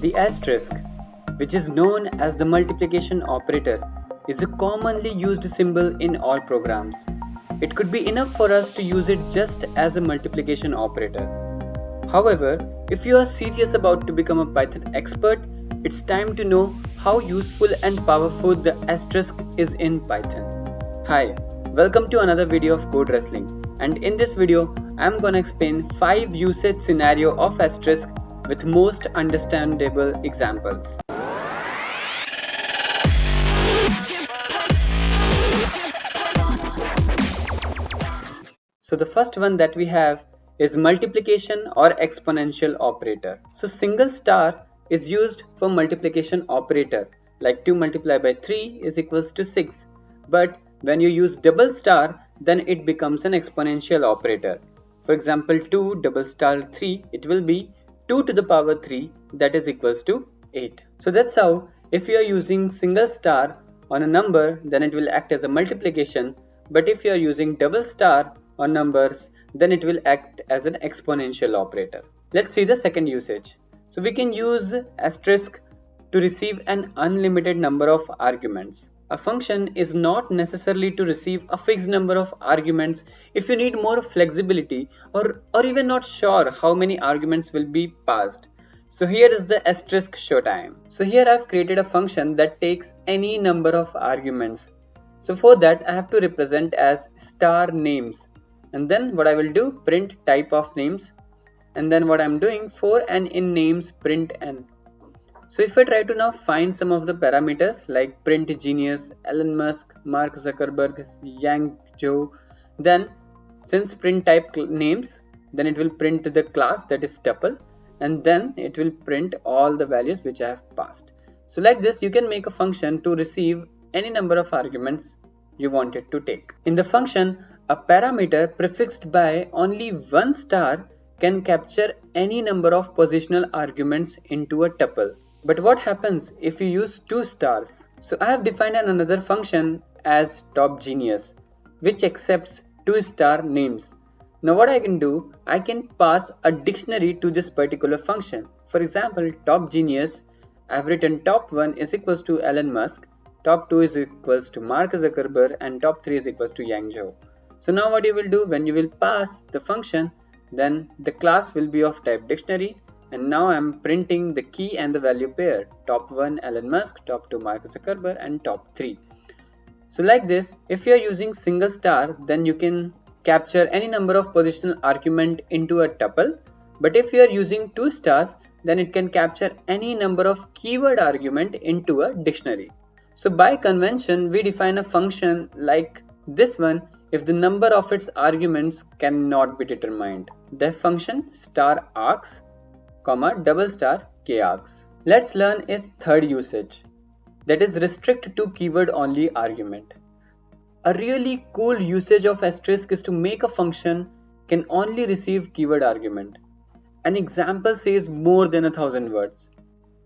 The asterisk, which is known as the multiplication operator, is a commonly used symbol in all programs. It could be enough for us to use it just as a multiplication operator. However, if you are serious about to become a Python expert, it's time to know how useful and powerful the asterisk is in Python. Hi, welcome to another video of Code Wrestling, and in this video, I'm gonna explain 5 usage scenario of asterisk with most understandable examples. So the first one that we have is multiplication or exponential operator. So single star is used for multiplication operator, like 2 multiplied by 3 is equals to 6. But when you use double star, then it becomes an exponential operator. For example, 2 double star 3, it will be 2 to the power 3, that is equals to 8. So that's how if you are using single star on a number, then it will act as a multiplication. But if you are using double star on numbers, then it will act as an exponential operator. Let's see the second usage. So we can use asterisk to receive an unlimited number of arguments. A function is not necessarily to receive a fixed number of arguments if you need more flexibility or even not sure how many arguments will be passed. So here is the asterisk showtime. So here I've created a function that takes any number of arguments. So for that I have to represent as star names, and then what I will do, print type of names, and then what I'm doing, for and in names print n. So if I try to now find some of the parameters like print genius, Elon Musk, Mark Zuckerberg, Yang Zhou, then since print type names, then it will print the class, that is tuple, and then it will print all the values which I have passed. So like this you can make a function to receive any number of arguments you want it to take. In the function, a parameter prefixed by only one star can capture any number of positional arguments into a tuple. But what happens if you use 2 stars? So I have defined another function as TopGenius, which accepts 2 star names. Now what I can do, I can pass a dictionary to this particular function. For example, TopGenius, I have written top 1 is equals to Elon Musk, top 2 is equals to Mark Zuckerberg, and top 3 is equals to Yang Zhou. So now what you will do, when you will pass the function, then the class will be of type dictionary, and now I am printing the key and the value pair, top 1 Elon Musk, top 2 Mark Zuckerberg, and top 3. So like this, if you are using single star, then you can capture any number of positional argument into a tuple. But if you are using 2 stars, then it can capture any number of keyword argument into a dictionary. So by convention, we define a function like this one if the number of its arguments cannot be determined. The function star args, double star k args. Let's learn its third usage, that is restrict to keyword only argument. A really cool usage of asterisk is to make a function can only receive keyword argument. An example says more than 1,000 words.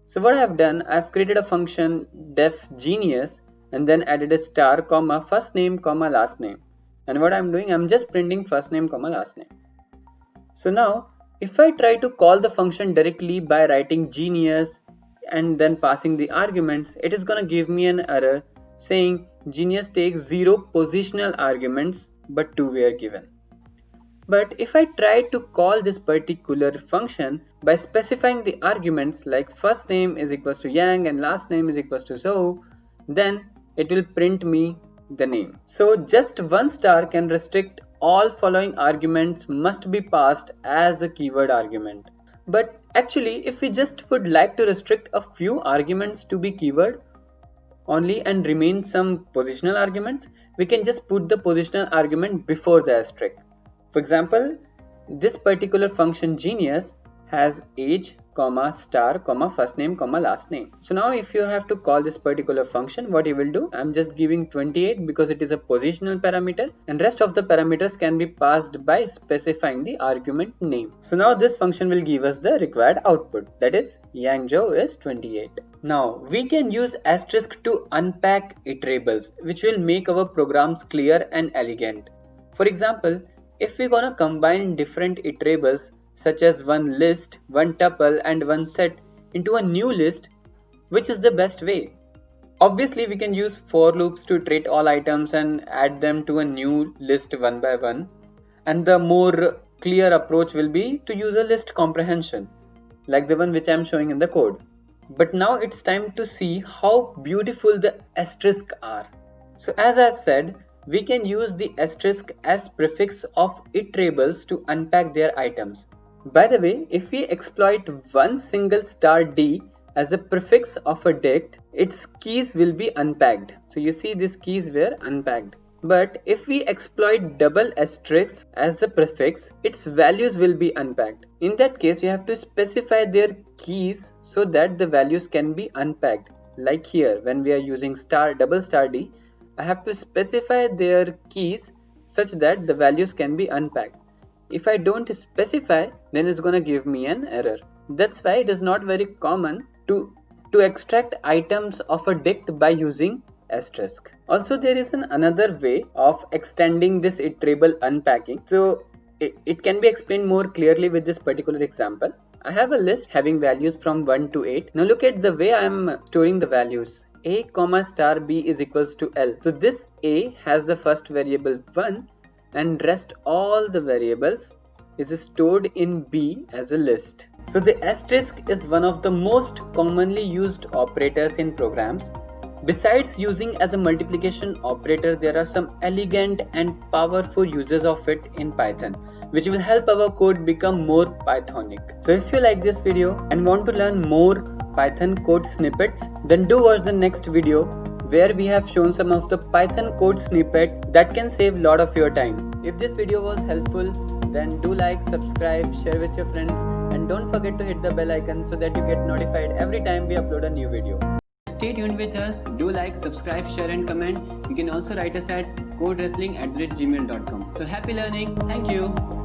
So what I have done, I have created a function def genius and then added a star, first name, last name. And what I'm doing, I'm just printing first name, last name. So now, if I try to call the function directly by writing genius and then passing the arguments, it is gonna give me an error saying genius takes 0 positional arguments but 2 were given. But if I try to call this particular function by specifying the arguments like first name is equals to Yang and last name is equals to Zhou, then it will print me the name. So just 1 star can restrict all following arguments must be passed as a keyword argument. But actually, if we just would like to restrict a few arguments to be keyword only and remain some positional arguments, we can just put the positional argument before the asterisk. For example, this particular function genius has age, star, first name, last name. So now if you have to call this particular function, what you will do, I'm just giving 28 because it is a positional parameter, and rest of the parameters can be passed by specifying the argument name. So now this function will give us the required output, that is Yang Zhou is 28. Now we can use asterisk to unpack iterables, which will make our programs clear and elegant. For example, if we're gonna combine different iterables such as one list, one tuple and one set into a new list, which is the best way? Obviously, we can use for loops to iterate all items and add them to a new list one by one. And the more clear approach will be to use a list comprehension, like the one which I am showing in the code. But now it's time to see how beautiful the asterisk are. So as I've said, we can use the asterisk as prefix of iterables to unpack their items. By the way, if we exploit one single star D as a prefix of a dict, its keys will be unpacked. So you see these keys were unpacked. But if we exploit double asterisk as a prefix, its values will be unpacked. In that case, you have to specify their keys so that the values can be unpacked. Like here, when we are using double star D, I have to specify their keys such that the values can be unpacked. If I don't specify, then it's gonna give me an error. That's why it is not very common to extract items of a dict by using asterisk. Also, there is another way of extending this iterable unpacking. So it can be explained more clearly with this particular example. I have a list having values from 1 to 8. Now look at the way I am storing the values. A comma star B is equals to L. So this A has the first variable 1 and rest all the variables is stored in B as a list. So the asterisk is one of the most commonly used operators in programs. Besides using as a multiplication operator, there are some elegant and powerful uses of it in Python, which will help our code become more Pythonic. So if you like this video and want to learn more Python code snippets, then do watch the next video where we have shown some of the Python code snippet that can save a lot of your time. If this video was helpful, then do like, subscribe, share with your friends, and don't forget to hit the bell icon so that you get notified every time we upload a new video. Stay tuned with us. Do like, subscribe, share and comment. You can also write us at codewrestling@gmail.com. So happy learning. Thank you.